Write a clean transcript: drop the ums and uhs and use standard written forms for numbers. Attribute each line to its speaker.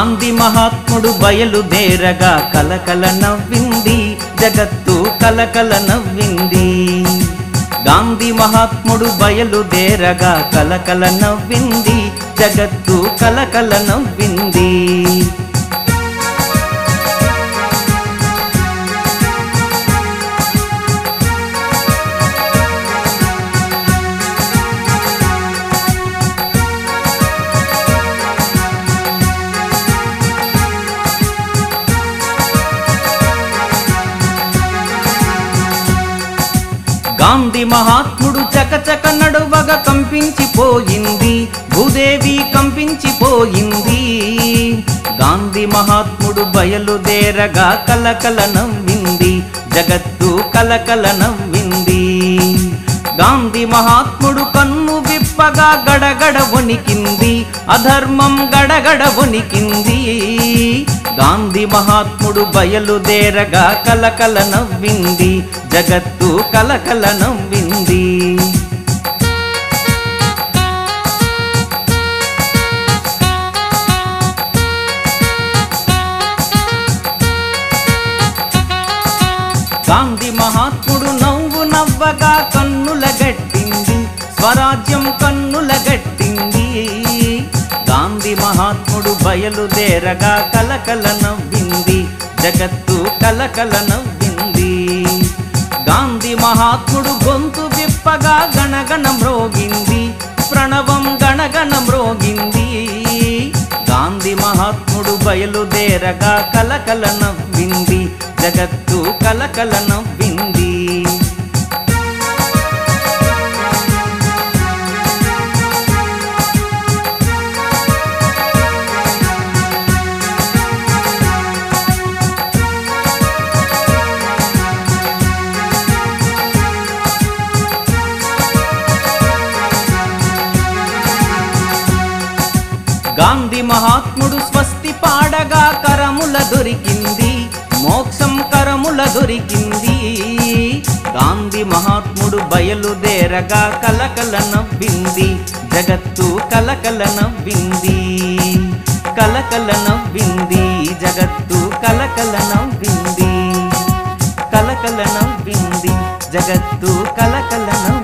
Speaker 1: గాంధీ మహాత్ముడు బయలుదేరగా కలకల నవ్వింది, జగత్తు కలకల నవ్వింది. గాంధీ మహాత్ముడు బయలుదేరగా కలకల నవ్వింది, జగత్తు కలకల నవ్వింది. గాంధీ మహాత్ముడు చకచక నడువగా కంపించిపోయింది, భూదేవి కంపించిపోయింది. గాంధీ మహాత్ముడు బయలుదేరగా కలకల నవ్వింది, జగత్తు కలకల నవ్వింది. గాంధీ మహాత్ముడు కన్ను విప్పగా గడగడ వణికింది, అధర్మం గడగడ వణికింది. గాంధీ మహాత్ముడు బయలుదేరగా కలకల నవ్వింది, జగత్తు కలకల నవ్వింది. గాంధీ మహాత్ముడు నవ్వు నవ్వగా కన్నుల గట్టింది, స్వరాజ్యం కన్నుల గట్టింది. గాంధీ మహాత్ముడు బయలుదేరగా కలకల నవ్వింది, జగత్తు కలకల నవ్వింది. గాంధీ మహాత్ముడు గొంతు విప్పగా గణగణ మ్రోగింది, ప్రణవం గణగణ మ్రోగింది. గాంధీ మహాత్ముడు బయలుదేరగా కలకల నవ్వింది, జగత్తు కలకల నవ్వింది. గాంధీ మహాత్ముడు స్వస్తి పాడగా కరముల దొరికింది, మోక్షం కరముల దొరికింది. గాంధీ మహాత్ముడు బయలుదేరగా కలకల నవ్వింది, జగత్తు కలకల నవ్వింది. కలకల నవ్వింది, జగత్తు కలకల నవ్వింది. కలకల నవ్వింది, జగత్తు కలకల నవ్వింది.